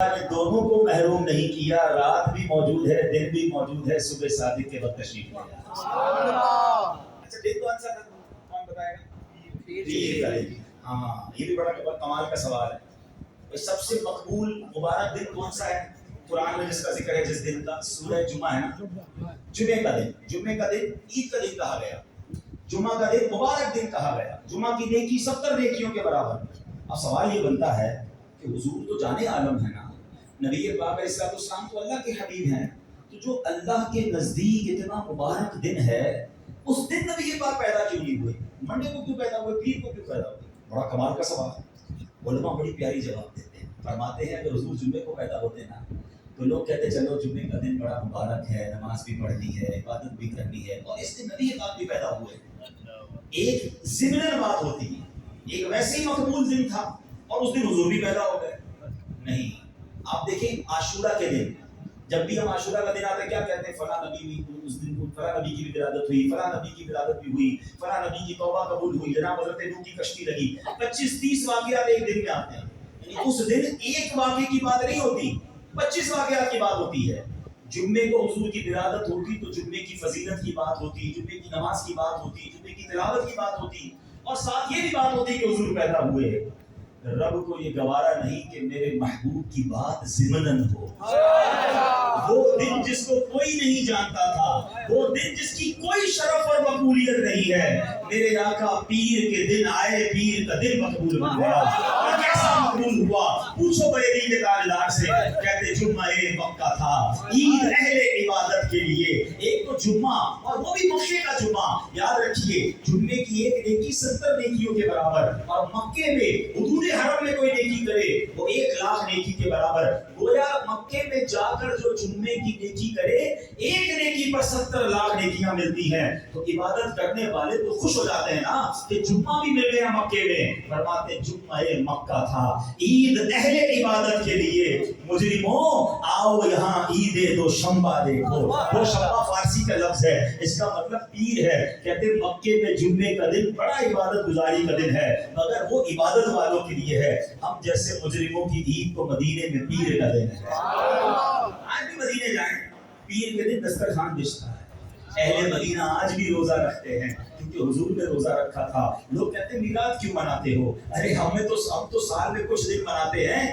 نے دونوں کو محروم نہیں کیا، رات بھی موجود ہے، دن بھی موجود ہے، صبح صادق کے وقت تشریف لے آیا۔ اچھا دن کون سا تھا کون بتائے گا؟ پیر کا دن۔ ہاں یہ بھی بڑا کمال کا سوال ہے۔ سب سے مقبول مبارک دن کون سا ہے قرآن میں جس کا ذکر ہے؟ جس دن کا سورہ جمعہ ہے نا، جمعے کا دن۔ جمعے کا دن عید کا دن کہا گیا، جمعہ کا دن مبارک دن کہا گیا۔ جمعہ کی نیکی 70 نیکیوں کے برابر۔ اب سوال یہ بنتا ہے کہ حضور تو جانے عالم ہے نا، نبی پاک علیہ السلام تو اللہ کے حبیب ہیں، تو جو اللہ کے نزدیک اتنا مبارک دن ہے، اس دن نبی پاک پیدا کیوں نہیں ہوئے؟ منڈے کو کیوں پیدا ہوئے؟ پیر کو کیوں پیدا ہوئے؟ بڑا کمال کا سوال ہے۔ علماء بڑی پیاری جواب دیتے ہیں، فرماتے ہیں کہ حضور جمعے کو پیدا ہوتے نا تو لوگ کہتے چلو جمعے کا دن بڑا مبارک ہے، نماز بھی پڑھنی ہے، عبادت بھی کرنی ہے، اور اس دن نبی پاک بھی پیدا ہوئے۔ ایک ضمن بات ہوتی ہے، ایک ویسے ہی مقبول دن تھا اور اس دن حضور بھی پیدا ہو گئے؟ نہیں۔ آپ دیکھیں عاشورہ کے دن، جب بھی ہم عاشورہ کا دن آتا ہے کیا کہتے ہیں؟ فلاں نبی بھی اس دن کو، فلاں نبی کی بھی ولادت ہوئی، فلاں نبی کی ولادت بھی ہوئی، فلاں نبی کی توبہ قبول ہوئی، جناب حضرت نوح کی کشتی لگی۔ 25-30 واقعات ایک دن میں آتے ہیں، یعنی اس دن ایک واقعے کی بات نہیں ہوتی، 25 واقعات کی بات ہوتی ہے۔ جمعے کو حضور کی ولادت ہوتی تو جمعے کی فضیلت کی بات ہوتی، جمعے کی نماز کی بات ہوتی، جمعے کی تلاوت کی بات ہوتی، اور ساتھ یہ بھی بات ہوتی کہ حضور پیدا ہوئے۔ رب کو یہ گوارا نہیں کہ میرے محبوب کی بات ضمناً ہو۔ وہ دن جس کو کوئی نہیں جانتا تھا، وہ دن جس کی کوئی شرف اور مقبولیت نہیں ہے، میرے آقا پیر کے دن آئے، پیر کا دن مقبول بن گیا۔ اور کیسا مقبول ہوا؟ پوچھو بریلی کے تاجدار سے، کہتے جمعہ مکہ تھا، عید اہل عبادت کے لیے۔ ایک تو جمعہ، اور وہ بھی مکے کا جمعہ۔ یاد رکھیے جمعے کی ایک نیکی 70 نیکیوں کے برابر، اور مکے میں حدود حرم میں کوئی نیکی کرے وہ 1,00,000 نیکی کے برابر۔ گویا مکے میں جا کر جو جمعے کی نیکی کرے، ایک نیکی پر 70 لاکھ نیکیاں ملتی ہیں۔ تو عبادت کرنے والے تو خوش ہو جاتے ہیں نا کہ جمعہ بھی مل گیا مکے میں۔ فرماتے جمعہ مکہ تھا، عید اہل عبادت کے لیے۔ مجرموں آؤ یہاں عید دوشنبہ دیکھو۔ دوشنبہ فارسی کا لفظ ہے، اس کا مطلب پیر ہے۔ کہتے مکے میں جمعے کا دن بڑا عبادت گزاری کا دن ہے، مگر وہ عبادت والوں کے لیے ہے۔ ہم جیسے مجرموں کی عید کو مدینے میں پیر کا دن ہے۔ آج بھی مدینے جائیں، پیر کے دن دسترخوان بچھتا ہے۔ اہل مدینہ آج بھی روزہ رکھتے ہیں کیونکہ حضور نے روزہ رکھا تھا۔ لوگ کہتے ہیں میلاد کیوں مناتے ہو؟ ارے ہم تو سال میں کچھ دن مناتے ہیں